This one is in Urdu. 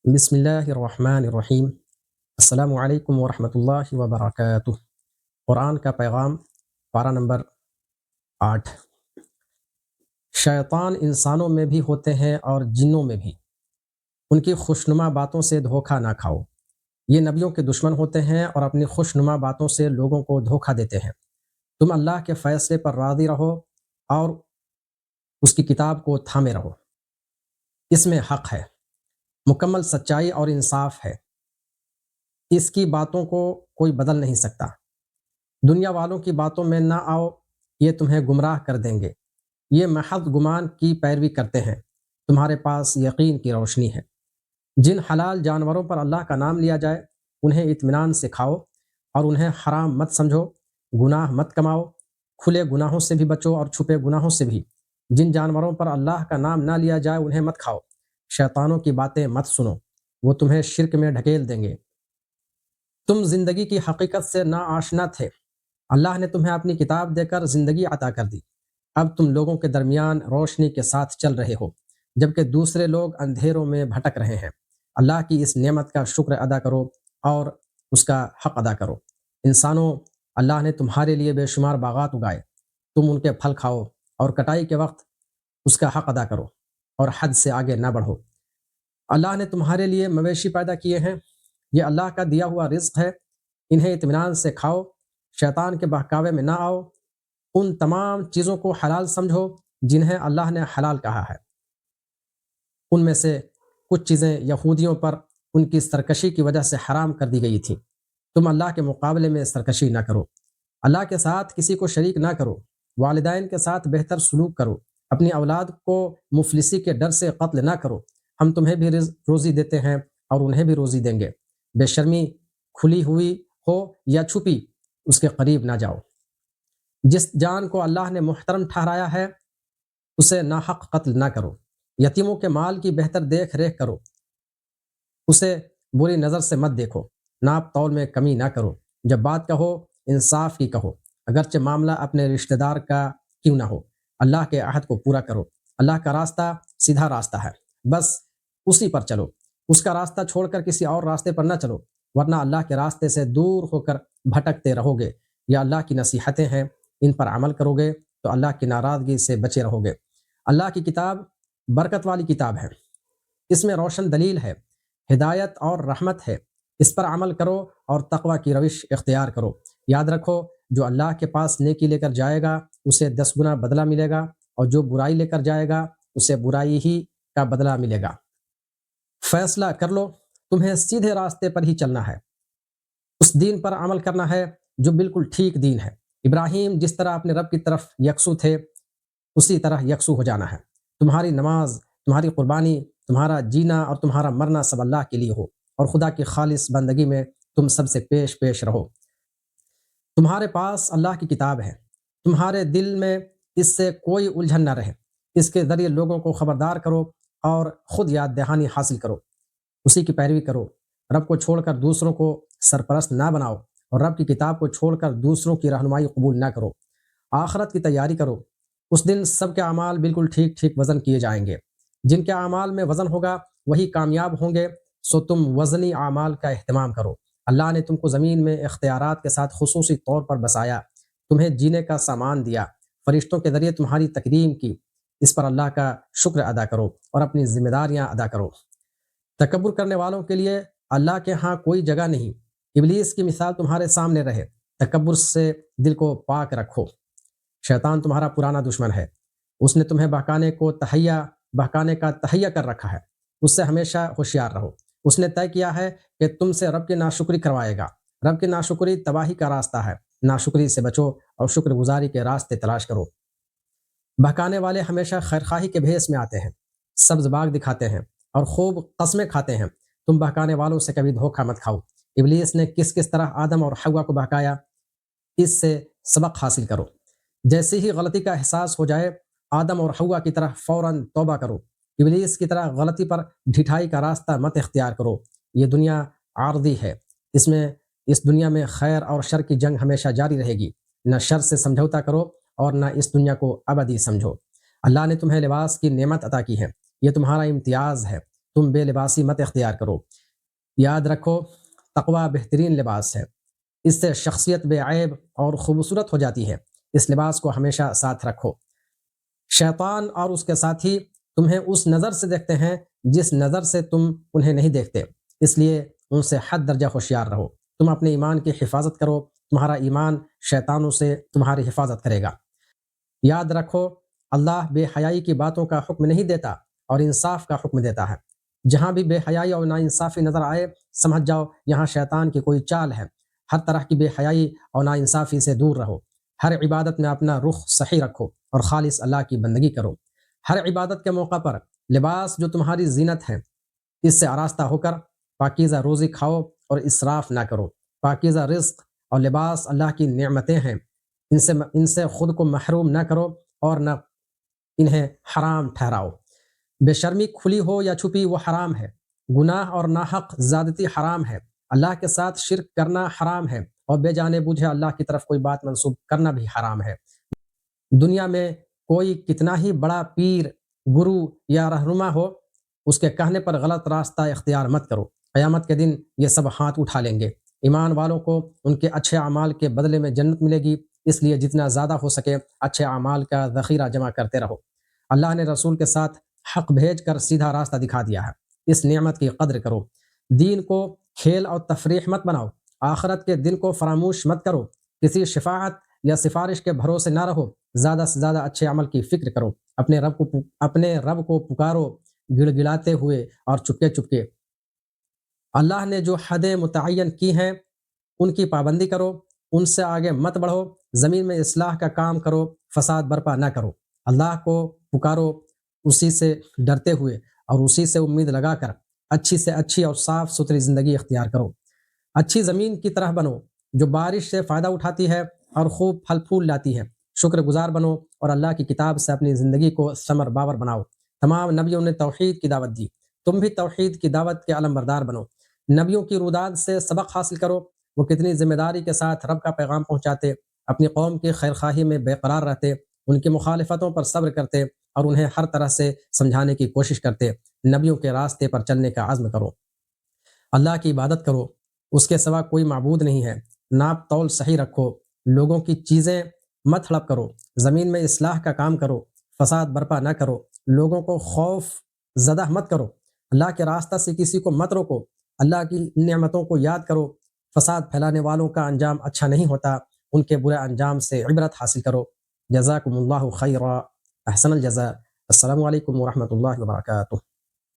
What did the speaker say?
بسم اللہ الرحمن الرحیم۔ السلام علیکم ورحمۃ اللہ وبرکاتہ۔ قرآن کا پیغام، پارہ نمبر 8۔ شیطان انسانوں میں بھی ہوتے ہیں اور جنوں میں بھی، ان کی خوشنما باتوں سے دھوکہ نہ کھاؤ۔ یہ نبیوں کے دشمن ہوتے ہیں اور اپنی خوشنما باتوں سے لوگوں کو دھوکہ دیتے ہیں۔ تم اللہ کے فیصلے پر راضی رہو اور اس کی کتاب کو تھامے رہو، اس میں حق ہے، مکمل سچائی اور انصاف ہے، اس کی باتوں کو کوئی بدل نہیں سکتا۔ دنیا والوں کی باتوں میں نہ آؤ، یہ تمہیں گمراہ کر دیں گے۔ یہ محض گمان کی پیروی کرتے ہیں، تمہارے پاس یقین کی روشنی ہے۔ جن حلال جانوروں پر اللہ کا نام لیا جائے انہیں اطمینان سے کھاؤ اور انہیں حرام مت سمجھو۔ گناہ مت کماؤ، کھلے گناہوں سے بھی بچو اور چھپے گناہوں سے بھی۔ جن جانوروں پر اللہ کا نام نہ لیا جائے انہیں مت کھاؤ۔ شیطانوں کی باتیں مت سنو، وہ تمہیں شرک میں ڈھکیل دیں گے۔ تم زندگی کی حقیقت سے نا آشنا تھے، اللہ نے تمہیں اپنی کتاب دے کر زندگی عطا کر دی۔ اب تم لوگوں کے درمیان روشنی کے ساتھ چل رہے ہو، جبکہ دوسرے لوگ اندھیروں میں بھٹک رہے ہیں۔ اللہ کی اس نعمت کا شکر ادا کرو اور اس کا حق ادا کرو۔ انسانوں، اللہ نے تمہارے لیے بے شمار باغات اگائے، تم ان کے پھل کھاؤ اور کٹائی کے وقت اس کا حق ادا کرو اور حد سے آگے نہ بڑھو۔ اللہ نے تمہارے لیے مویشی پیدا کیے ہیں، یہ اللہ کا دیا ہوا رزق ہے، انہیں اطمینان سے کھاؤ، شیطان کے بہکاوے میں نہ آؤ۔ ان تمام چیزوں کو حلال سمجھو جنہیں اللہ نے حلال کہا ہے۔ ان میں سے کچھ چیزیں یہودیوں پر ان کی سرکشی کی وجہ سے حرام کر دی گئی تھیں۔ تم اللہ کے مقابلے میں سرکشی نہ کرو، اللہ کے ساتھ کسی کو شریک نہ کرو، والدین کے ساتھ بہتر سلوک کرو، اپنی اولاد کو مفلسی کے ڈر سے قتل نہ کرو۔ ہم تمہیں بھی روزی دیتے ہیں اور انہیں بھی روزی دیں گے۔ بے شرمی کھلی ہوئی ہو یا چھپی، اس کے قریب نہ جاؤ۔ جس جان کو اللہ نے محترم ٹھہرایا ہے اسے ناحق قتل نہ کرو۔ یتیموں کے مال کی بہتر دیکھ ریکھ کرو، اسے بری نظر سے مت دیکھو۔ ناپ تول میں کمی نہ کرو، جب بات کہو انصاف کی کہو، اگرچہ معاملہ اپنے رشتہ دار کا کیوں نہ ہو۔ اللہ کے عہد کو پورا کرو، اللہ کا راستہ سیدھا راستہ ہے، بس اسی پر چلو۔ اس کا راستہ چھوڑ کر کسی اور راستے پر نہ چلو، ورنہ اللہ کے راستے سے دور ہو کر بھٹکتے رہو گے۔ یہ اللہ کی نصیحتیں ہیں، ان پر عمل کرو گے تو اللہ کی ناراضگی سے بچے رہو گے۔ اللہ کی کتاب برکت والی کتاب ہے، اس میں روشن دلیل ہے، ہدایت اور رحمت ہے۔ اس پر عمل کرو اور تقوی کی روش اختیار کرو۔ یاد رکھو، جو اللہ کے پاس نیکی لے کر جائے گا اسے 10 گنا بدلہ ملے گا، اور جو برائی لے کر جائے گا اسے برائی ہی کا بدلہ ملے گا۔ فیصلہ کر لو، تمہیں سیدھے راستے پر ہی چلنا ہے، اس دین پر عمل کرنا ہے جو بالکل ٹھیک دین ہے۔ ابراہیم جس طرح اپنے رب کی طرف یکسو تھے اسی طرح یکسو ہو جانا ہے۔ تمہاری نماز، تمہاری قربانی، تمہارا جینا اور تمہارا مرنا سب اللہ کے لیے ہو، اور خدا کی خالص بندگی میں تم سب سے پیش رہو۔ تمہارے پاس اللہ کی کتاب ہے، تمہارے دل میں اس سے کوئی الجھن نہ رہے۔ اس کے ذریعے لوگوں کو خبردار کرو اور خود یاد دہانی حاصل کرو، اسی کی پیروی کرو۔ رب کو چھوڑ کر دوسروں کو سرپرست نہ بناؤ، اور رب کی کتاب کو چھوڑ کر دوسروں کی رہنمائی قبول نہ کرو۔ آخرت کی تیاری کرو، اس دن سب کے اعمال بالکل ٹھیک ٹھیک وزن کیے جائیں گے۔ جن کے اعمال میں وزن ہوگا وہی کامیاب ہوں گے، سو تم وزنی اعمال کا اہتمام کرو۔ اللہ نے تم کو زمین میں اختیارات کے ساتھ خصوصی طور پر بسایا، تمہیں جینے کا سامان دیا، فرشتوں کے ذریعے تمہاری تکریم کی۔ اس پر اللہ کا شکر ادا کرو اور اپنی ذمہ داریاں ادا کرو۔ تکبر کرنے والوں کے لیے اللہ کے ہاں کوئی جگہ نہیں۔ ابلیس کی مثال تمہارے سامنے رہے، تکبر سے دل کو پاک رکھو۔ شیطان تمہارا پرانا دشمن ہے، اس نے تمہیں بہکانے کا تہیا کر رکھا ہے۔ اس سے ہمیشہ ہوشیار رہو، اس نے طے کیا ہے کہ تم سے رب کی ناشکری کروائے گا۔ رب کی ناشکری تباہی کا راستہ ہے، ناشکری سے بچو اور شکر گزاری کے راستے تلاش کرو۔ بہکانے والے ہمیشہ خیرخواہی کے بھیس میں آتے ہیں، سبز باغ دکھاتے ہیں اور خوب قسمیں کھاتے ہیں۔ تم بہکانے والوں سے کبھی دھوکہ مت کھاؤ۔ ابلیس نے کس طرح آدم اور حوا کو بہکایا، اس سے سبق حاصل کرو۔ جیسے ہی غلطی کا احساس ہو جائے آدم اور حوا کی طرح فوراً توبہ کرو۔ ابلیس کی طرح غلطی پر ڈھٹائی کا راستہ مت اختیار کرو۔ یہ دنیا عارضی ہے، اس دنیا میں خیر اور شر کی جنگ ہمیشہ جاری رہے گی۔ نہ شر سے سمجھوتا کرو اور نہ اس دنیا کو ابدی سمجھو۔ اللہ نے تمہیں لباس کی نعمت عطا کی ہے، یہ تمہارا امتیاز ہے۔ تم بے لباسی مت اختیار کرو۔ یاد رکھو تقوی بہترین لباس ہے، اس سے شخصیت بے عیب اور خوبصورت ہو جاتی ہے۔ اس لباس کو ہمیشہ ساتھ رکھو۔ شیطان اور اس کے ساتھی تمہیں اس نظر سے دیکھتے ہیں جس نظر سے تم انہیں نہیں دیکھتے، اس لیے ان سے حد درجہ ہوشیار رہو۔ تم اپنے ایمان کی حفاظت کرو، تمہارا ایمان شیطانوں سے تمہاری حفاظت کرے گا۔ یاد رکھو اللہ بے حیائی کی باتوں کا حکم نہیں دیتا اور انصاف کا حکم دیتا ہے۔ جہاں بھی بے حیائی اور ناانصافی نظر آئے سمجھ جاؤ یہاں شیطان کی کوئی چال ہے۔ ہر طرح کی بے حیائی اور ناانصافی سے دور رہو۔ ہر عبادت میں اپنا رخ صحیح رکھو اور خالص اللہ کی بندگی کرو۔ ہر عبادت کے موقع پر لباس جو تمہاری زینت ہے اس سے آراستہ ہو کر پاکیزہ روزی کھاؤ اور اسراف نہ کرو۔ پاکیزہ رزق اور لباس اللہ کی نعمتیں ہیں، ان سے خود کو محروم نہ کرو اور نہ انہیں حرام ٹھہراؤ۔ بے شرمی کھلی ہو یا چھپی وہ حرام ہے۔ گناہ اور ناحق زیادتی حرام ہے۔ اللہ کے ساتھ شرک کرنا حرام ہے اور بے جانے بوجھے اللہ کی طرف کوئی بات منسوب کرنا بھی حرام ہے۔ دنیا میں کوئی کتنا ہی بڑا پیر، گرو یا رہنما ہو، اس کے کہنے پر غلط راستہ اختیار مت کرو۔ قیامت کے دن یہ سب ہاتھ اٹھا لیں گے۔ ایمان والوں کو ان کے اچھے اعمال کے بدلے میں جنت ملے گی، اس لیے جتنا زیادہ ہو سکے اچھے اعمال کا ذخیرہ جمع کرتے رہو۔ اللہ نے رسول کے ساتھ حق بھیج کر سیدھا راستہ دکھا دیا ہے، اس نعمت کی قدر کرو۔ دین کو کھیل اور تفریح مت بناؤ، آخرت کے دن کو فراموش مت کرو۔ کسی شفاعت یا سفارش کے بھروسے نہ رہو، زیادہ سے زیادہ اچھے عمل کی فکر کرو۔ اپنے رب کو پکارو گڑ گڑاتے ہوئے اور چپکے چپکے۔ اللہ نے جو حدیں متعین کی ہیں ان کی پابندی کرو، ان سے آگے مت بڑھو۔ زمین میں اصلاح کا کام کرو، فساد برپا نہ کرو۔ اللہ کو پکارو اسی سے ڈرتے ہوئے اور اسی سے امید لگا کر اچھی سے اچھی اور صاف ستھری زندگی اختیار کرو۔ اچھی زمین کی طرح بنو جو بارش سے فائدہ اٹھاتی ہے اور خوب پھل پھول لاتی ہے۔ شکر گزار بنو اور اللہ کی کتاب سے اپنی زندگی کو ثمر باور بناؤ۔ تمام نبیوں نے توحید کی دعوت دی، تم بھی توحید کی دعوت کے علم بردار بنو۔ نبیوں کی روداد سے سبق حاصل کرو، وہ کتنی ذمہ داری کے ساتھ رب کا پیغام پہنچاتے، اپنی قوم کی خیرخواہی میں بے قرار رہتے، ان کی مخالفتوں پر صبر کرتے اور انہیں ہر طرح سے سمجھانے کی کوشش کرتے۔ نبیوں کے راستے پر چلنے کا عزم کرو، اللہ کی عبادت کرو، اس کے سوا کوئی معبود نہیں ہے۔ ناپ تول صحیح رکھو، لوگوں کی چیزیں مت ہڑپ کرو، زمین میں اصلاح کا کام کرو، فساد برپا نہ کرو، لوگوں کو خوف زدہ مت کرو، اللہ کے راستہ سے کسی کو مت روکو، اللہ کی نعمتوں کو یاد کرو۔ فساد پھیلانے والوں کا انجام اچھا نہیں ہوتا، ان کے برے انجام سے عبرت حاصل کرو۔ جزاکم اللہ خیرا، احسن الجزاء۔ السلام علیکم ورحمۃ اللہ وبرکاتہ۔